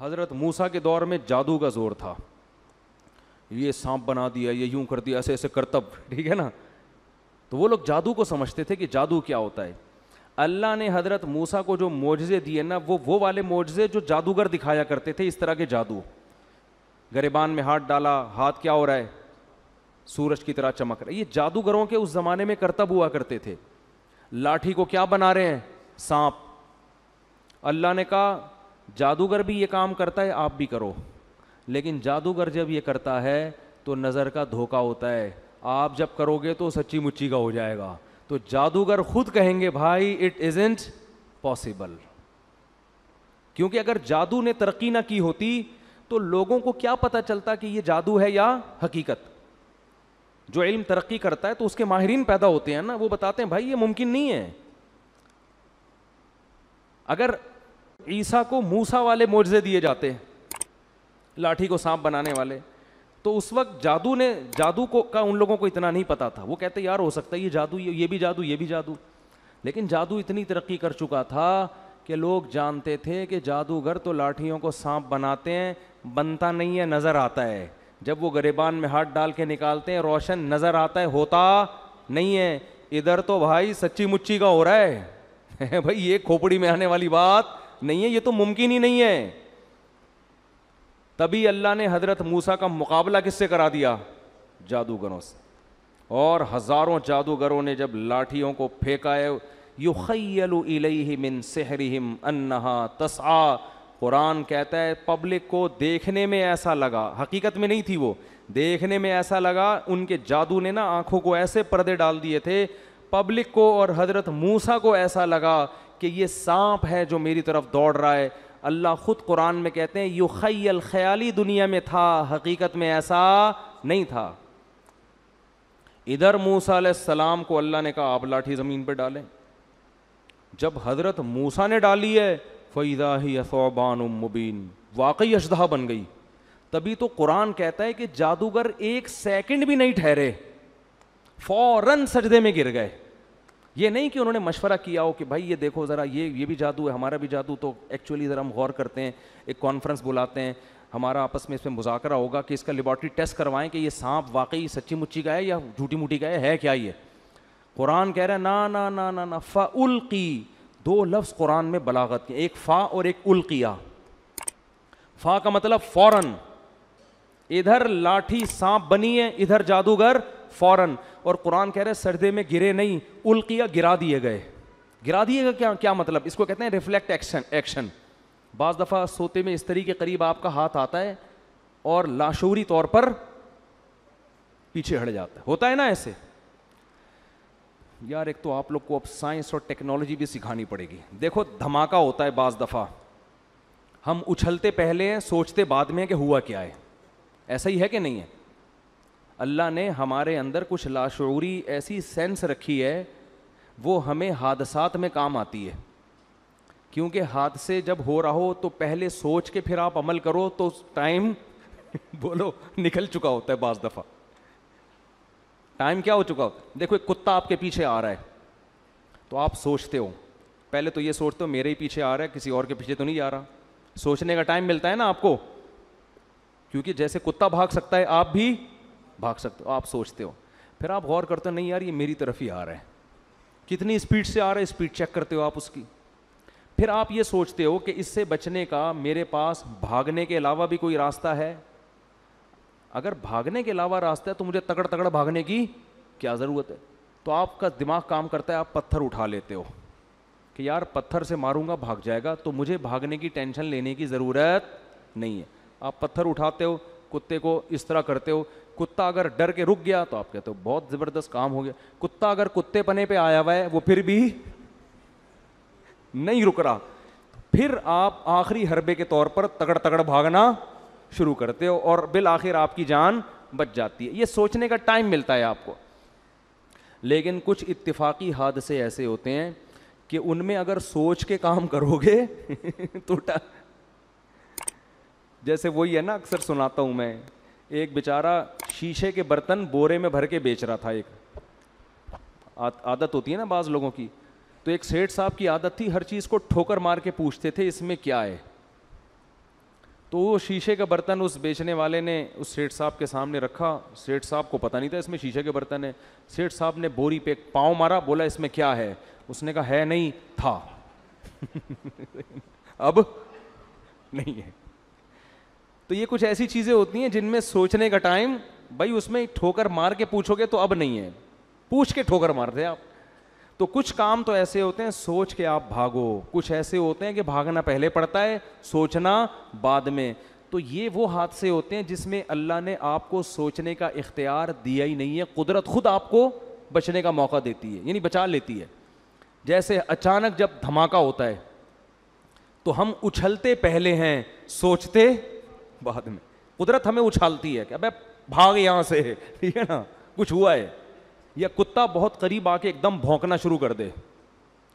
حضرت موسیٰ کے دور میں جادو کا زور تھا, یہ سانپ بنا دیا, یہ یوں کر دیا, ایسے ایسے کرتب, ٹھیک ہے نا. تو وہ لوگ جادو کو سمجھتے تھے کہ جادو کیا ہوتا ہے. اللہ نے حضرت موسیٰ کو جو معجزے دیے نا, وہ والے معجزے جو جادوگر دکھایا کرتے تھے, اس طرح کے جادو. گریبان میں ہاتھ ڈالا, ہاتھ کیا ہو رہا ہے, سورج کی طرح چمک رہا ہے. یہ جادوگروں کے اس زمانے میں کرتب ہوا کرتے تھے. لاٹھی کو کیا بنا رہے ہیں, سانپ. اللہ نے کہا جادوگر بھی یہ کام کرتا ہے, آپ بھی کرو. لیکن جادوگر جب یہ کرتا ہے تو نظر کا دھوکہ ہوتا ہے, آپ جب کرو گے تو سچی مچی کا ہو جائے گا. تو جادوگر خود کہیں گے بھائی اٹ ازنٹ پاسبل. کیونکہ اگر جادو نے ترقی نہ کی ہوتی تو لوگوں کو کیا پتہ چلتا کہ یہ جادو ہے یا حقیقت. جو علم ترقی کرتا ہے تو اس کے ماہرین پیدا ہوتے ہیں نا, وہ بتاتے ہیں بھائی یہ ممکن نہیں ہے. اگر عیسیٰ کو موسیٰ والے معجزے دیے جاتے, لاٹھی کو سانپ بنانے والے, تو اس وقت جادو کا ان لوگوں کو اتنا نہیں پتا تھا. وہ کہتے یار ہو سکتا ہے یہ جادو, یہ بھی جادو, یہ بھی جادو. لیکن جادو اتنی ترقی کر چکا تھا کہ لوگ جانتے تھے کہ جادوگر تو لاٹھیوں کو سانپ بناتے ہیں, بنتا نہیں ہے, نظر آتا ہے. جب وہ گریبان میں ہاتھ ڈال کے نکالتے ہیں روشن نظر آتا ہے, ہوتا نہیں ہے. ادھر تو بھائی سچی مچی کا ہو رہا ہے بھائی, یہ کھوپڑی میں آنے والی بات نہیں ہے, یہ تو ممکن ہی نہیں ہے. تبھی اللہ نے حضرت موسیٰ کا مقابلہ کس سے کرا دیا, جادوگروں سے. اور ہزاروں جادوگروں نے جب لاٹھیوں کو پھینکا ہے, یخیل الیہ من سحرہم انہا تسعی. قرآن کہتا ہے پبلک کو دیکھنے میں ایسا لگا, حقیقت میں نہیں تھی وہ, دیکھنے میں ایسا لگا, ان کے جادو نے نا آنکھوں کو ایسے پردے ڈال دیے تھے, پبلک کو اور حضرت موسیٰ کو ایسا لگا کہ یہ سانپ ہے جو میری طرف دوڑ رہا ہے. اللہ خود قرآن میں کہتے ہیں یخیل, خیالی دنیا میں تھا, حقیقت میں ایسا نہیں تھا. ادھر موسیٰ علیہ السلام کو اللہ نے کہا آپ لاٹھی زمین پہ ڈالیں. جب حضرت موسیٰ نے ڈالی ہے فَإِذَا هِيَ ثُعْبَانٌ مُبِينٌ, واقعی اژدہا بن گئی. تبھی تو قرآن کہتا ہے کہ جادوگر ایک سیکنڈ بھی نہیں ٹھہرے, فوراً سجدے میں گر گئے. یہ نہیں کہ انہوں نے مشورہ کیا ہو کہ بھائی یہ دیکھو ذرا یہ بھی جادو ہے, ہمارا بھی جادو, تو ایکچولی ذرا ہم غور کرتے ہیں, ایک کانفرنس بلاتے ہیں, ہمارا آپس میں اس میں مذاکرہ ہوگا کہ اس کا لیبارٹری ٹیسٹ کروائیں کہ یہ سانپ واقعی سچی مچی کا ہے یا جھوٹی موٹی کا ہے کیا یہ. قرآن کہہ رہا ہے نا نا نا نا نا, فَأُلْقِي, دو لفظ قرآن میں بلاغت کے, ایک فا اور ایک القیا. فا کا مطلب فوراً, ادھر لاٹھی سانپ بنی ہے, ادھر جادوگر فوراً. اور قرآن کہہ رہے سجدے میں گرے نہیں, القیا, گرا دیے گئے. گرا دیے گئے کیا مطلب, اس کو کہتے ہیں ریفلیکٹ ایکشن. بعض دفعہ سوتے میں استری کے قریب آپ کا ہاتھ آتا ہے اور لاشعوری طور پر پیچھے ہٹ جاتا ہے, ہوتا ہے نا ایسے. یار ایک تو آپ لوگ کو اب سائنس اور ٹیکنالوجی بھی سکھانی پڑے گی. دیکھو دھماکہ ہوتا ہے بعض دفعہ, ہم اچھلتے پہلے ہیں, سوچتے بعد میں کہ ہوا کیا ہے. ایسا ہی ہے کہ نہیں ہے. اللہ نے ہمارے اندر کچھ لاشعوری ایسی سینس رکھی ہے, وہ ہمیں حادثات میں کام آتی ہے. کیونکہ حادثے جب ہو رہا ہو تو پہلے سوچ کے پھر آپ عمل کرو تو ٹائم بولو نکل چکا ہوتا ہے. بعض دفعہ ٹائم کیا ہو چکا ہوتا ہے. دیکھو ایک کتا آپ کے پیچھے آ رہا ہے تو آپ سوچتے ہو, پہلے تو یہ سوچتے ہو میرے ہی پیچھے آ رہا ہے, کسی اور کے پیچھے تو نہیں جا رہا. سوچنے کا ٹائم ملتا ہے نا آپ کو, کیونکہ جیسے کتا بھاگ سکتا ہے آپ بھی بھاگ سکتے ہو. آپ سوچتے ہو, پھر آپ غور کرتے ہو نہیں یار یہ میری طرف ہی آ رہا ہے, کتنی اسپیڈ سے آ رہا ہے, اسپیڈ چیک کرتے ہو آپ اس کی. پھر آپ یہ سوچتے ہو کہ اس سے بچنے کا میرے پاس بھاگنے کے علاوہ بھی کوئی راستہ ہے. اگر بھاگنے کے علاوہ راستہ ہے تو مجھے تگڑ تگڑ بھاگنے کی کیا ضرورت ہے. تو آپ کا دماغ کام کرتا ہے, آپ پتھر اٹھا لیتے ہو کہ یار پتھر سے ماروں گا بھاگ جائے گا, تو مجھے بھاگنے کی ٹینشن لینے کی ضرورت نہیں ہے. آپ پتھر اٹھاتے ہو, کتے کو اس طرح کرتے ہو, کتا اگر ڈر کے رک گیا تو آپ کہتے ہو بہت زبردست کام ہو گیا. کتا اگر کتے پنے پہ آیا ہوا ہے وہ پھر بھی نہیں رک رہا, پھر آپ آخری حربے کے طور پر تگڑ تگڑ بھاگنا شروع کرتے ہو اور بالآخر آپ کی جان بچ جاتی ہے. یہ سوچنے کا ٹائم ملتا ہے آپ کو. لیکن کچھ اتفاقی حادثے ایسے ہوتے ہیں کہ ان میں اگر سوچ کے کام کرو گے تو جیسے وہی ہے نا, اکثر سناتا ہوں میں, ایک بیچارہ شیشے کے برتن بورے میں بھر کے بیچ رہا تھا. ایک عادت ہوتی ہے نا بعض لوگوں کی, تو ایک سیٹھ صاحب کی عادت تھی ہر چیز کو ٹھوکر مار کے پوچھتے تھے اس میں کیا ہے. تو وہ شیشے کا برتن اس بیچنے والے نے اس سیٹھ صاحب کے سامنے رکھا. سیٹھ صاحب کو پتہ نہیں تھا اس میں شیشے کے برتن ہے. سیٹھ صاحب نے بوری پہ پاؤں مارا, بولا اس میں کیا ہے؟ اس نے کہا ہے نہیں, تھا. اب نہیں ہے. تو یہ کچھ ایسی چیزیں ہوتی ہیں جن میں سوچنے کا ٹائم, بھائی اس میں ٹھوکر مار کے پوچھو گے تو اب نہیں ہے, پوچھ کے ٹھوکر مارتے آپ. تو کچھ کام تو ایسے ہوتے ہیں سوچ کے آپ بھاگو, کچھ ایسے ہوتے ہیں کہ بھاگنا پہلے پڑتا ہے, سوچنا بعد میں. تو یہ وہ حادثے ہوتے ہیں جس میں اللہ نے آپ کو سوچنے کا اختیار دیا ہی نہیں ہے, قدرت خود آپ کو بچنے کا موقع دیتی ہے, یعنی بچا لیتی ہے. جیسے اچانک جب دھماکہ ہوتا ہے تو ہم اچھلتے پہلے ہیں, سوچتے بعد میں. قدرت ہمیں اچھالتی ہے کہ ابے بھاگ یہاں سے, ٹھیک ہے نا, کچھ ہوا ہے. یا کتا بہت قریب آ کے ایک دم بھونکنا شروع کر دے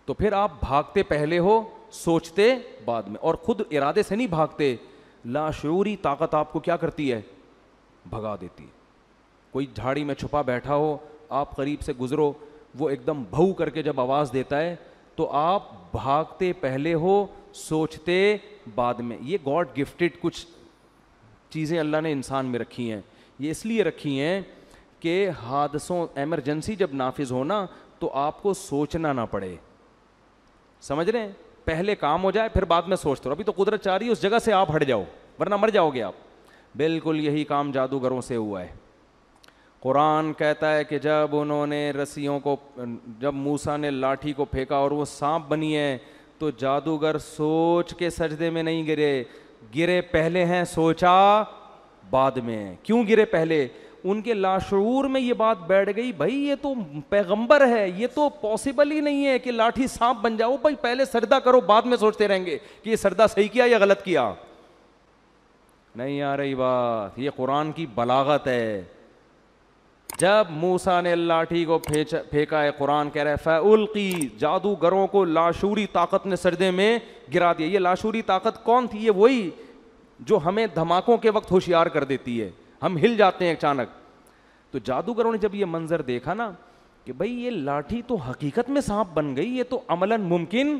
تو پھر آپ بھاگتے پہلے ہو, سوچتے بعد میں. اور خود ارادے سے نہیں بھاگتے, لاشعوری طاقت آپ کو کیا کرتی ہے, بھگا دیتی ہے. کوئی جھاڑی میں چھپا بیٹھا ہو, آپ قریب سے گزرو, وہ ایک دم بھو کر کے جب آواز دیتا ہے تو آپ بھاگتے پہلے ہو, سوچتے بعد میں. یہ گاڈ گفٹڈ کچھ چیزیں اللہ نے انسان میں رکھی ہیں. یہ اس لیے رکھی ہیں کہ حادثوں, ایمرجنسی جب نافذ ہونا تو آپ کو سوچنا نہ پڑے. سمجھ رہے ہیں, پہلے کام ہو جائے پھر بعد میں سوچتے رہو. ابھی تو قدرت چاہ رہی ہے اس جگہ سے آپ ہٹ جاؤ ورنہ مر جاؤ گے آپ. بالکل یہی کام جادوگروں سے ہوا ہے. قرآن کہتا ہے کہ جب انہوں نے رسیوں کو, جب موسیٰ نے لاٹھی کو پھینکا اور وہ سانپ بنی ہے تو جادوگر سوچ کے سجدے میں نہیں گرے, گرے پہلے ہیں, سوچا بعد میں. کیوں گرے پہلے؟ ان کے لاشعور میں یہ بات بیٹھ گئی, بھائی یہ تو پیغمبر ہے, یہ تو پاسبل ہی نہیں ہے کہ لاٹھی سانپ بن جاؤ. بھائی پہلے سجدہ کرو, بعد میں سوچتے رہیں گے کہ یہ سجدہ صحیح کیا یا غلط کیا. نہیں آ رہی بات. یہ قرآن کی بلاغت ہے. جب موسیٰ نے لاٹھی کو پھینکا ہے, قرآن کہہ رہا ہے فَأُلْقِي, جادوگروں کو لاشعوری طاقت نے سجدے میں گرا دیا. یہ لاشعوری طاقت کون تھی؟ یہ وہی جو ہمیں دھماکوں کے وقت ہوشیار کر دیتی ہے, ہم ہل جاتے ہیں اچانک. تو جادوگروں نے جب یہ منظر دیکھا نا کہ بھئی یہ لاٹھی تو حقیقت میں سانپ بن گئی, یہ تو عملاً ممکن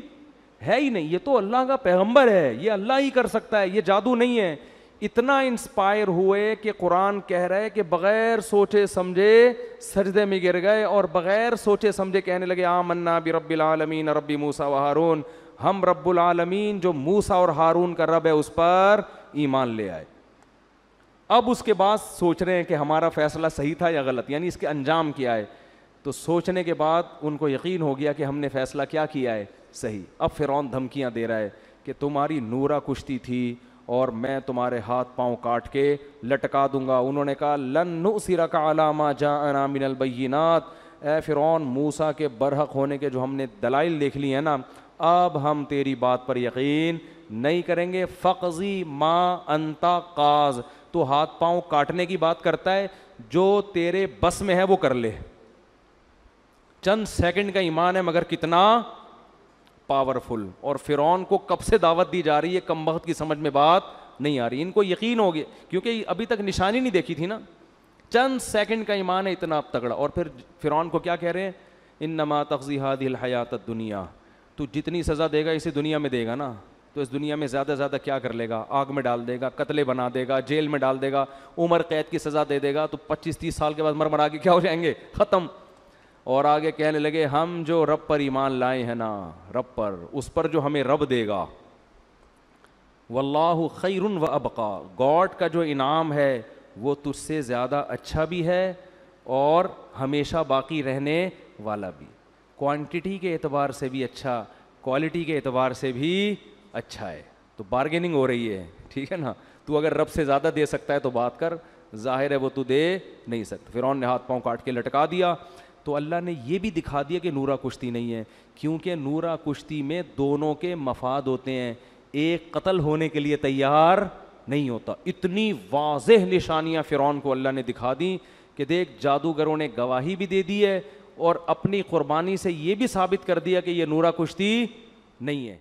ہے ہی نہیں, یہ تو اللہ کا پیغمبر ہے, یہ اللہ ہی کر سکتا ہے, یہ جادو نہیں ہے. اتنا انسپائر ہوئے کہ قرآن کہہ رہا ہے کہ بغیر سوچے سمجھے سجدے میں گر گئے اور بغیر سوچے سمجھے کہنے لگے آمنا برب العالمین رب موسیٰ و ہارون, ہم رب العالمین جو موسیٰ اور ہارون کا رب ہے اس پر ایمان لے آئے. اب اس کے بعد سوچ رہے ہیں کہ ہمارا فیصلہ صحیح تھا یا غلط, یعنی اس کے انجام کیا ہے. تو سوچنے کے بعد ان کو یقین ہو گیا کہ ہم نے فیصلہ کیا کیا ہے, صحیح. اب فرعون دھمکیاں دے رہا ہے کہ تمہاری نورا کشتی تھی اور میں تمہارے ہاتھ پاؤں کاٹ کے لٹکا دوں گا. انہوں نے کہا لن نؤثرک علی ما جاءنا من البینات, اے فرعون موسیٰ کے برحق ہونے کے جو ہم نے دلائل دیکھ لی ہیں نا, اب ہم تیری بات پر یقین نہیں کریں گے. فقضی ما انت قاض, تو ہاتھ پاؤں کاٹنے کی بات کرتا ہے, جو تیرے بس میں ہے وہ کر لے. چند سیکنڈ کا ایمان ہے مگر کتنا پاورفل. اور فرعون کو کب سے دعوت دی جا رہی ہے, کم وقت کی سمجھ میں بات نہیں آ رہی. ان کو یقین ہو گیا کیونکہ ابھی تک نشانی نہیں دیکھی تھی نا, چند سیکنڈ کا ایمان ہے اتنا تگڑا. اور پھر فرعون کو کیا کہہ رہے ہیں, انما تقضی هذه الحیات الدنیا, تو جتنی سزا دے گا اسی دنیا میں دے گا نا, تو اس دنیا میں زیادہ زیادہ کیا کر لے گا, آگ میں ڈال دے گا, قتلے بنا دے گا, جیل میں ڈال دے گا, عمر قید کی سزا دے دے گا, تو 25-30 سال کے بعد مرمرا کے کیا ہو جائیں گے, ختم. اور آگے کہنے لگے ہم جو رب پر ایمان لائے ہیں نا, رب پر, اس پر جو ہمیں رب دے گا, واللہ خیر و ابقا, گاڈ کا جو انعام ہے وہ تجھ سے زیادہ اچھا بھی ہے اور ہمیشہ باقی رہنے والا بھی. کوانٹٹی کے اعتبار سے بھی اچھا, کوالٹی کے اعتبار سے بھی اچھا ہے. تو بارگیننگ ہو رہی ہے, ٹھیک ہے نا. تو اگر رب سے زیادہ دے سکتا ہے تو بات کر, ظاہر ہے وہ تو دے نہیں سکتا. فرعون نے ہاتھ پاؤں کاٹ کے لٹکا دیا. تو اللہ نے یہ بھی دکھا دیا کہ نورا کشتی نہیں ہے, کیونکہ نورا کشتی میں دونوں کے مفاد ہوتے ہیں, ایک قتل ہونے کے لیے تیار نہیں ہوتا. اتنی واضح نشانیاں فرعون کو اللہ نے دکھا دی کہ دیکھ جادوگروں نے گواہی بھی دے دی ہے اور اپنی قربانی سے یہ بھی ثابت کر دیا کہ یہ نورا کشتی نہیں ہے.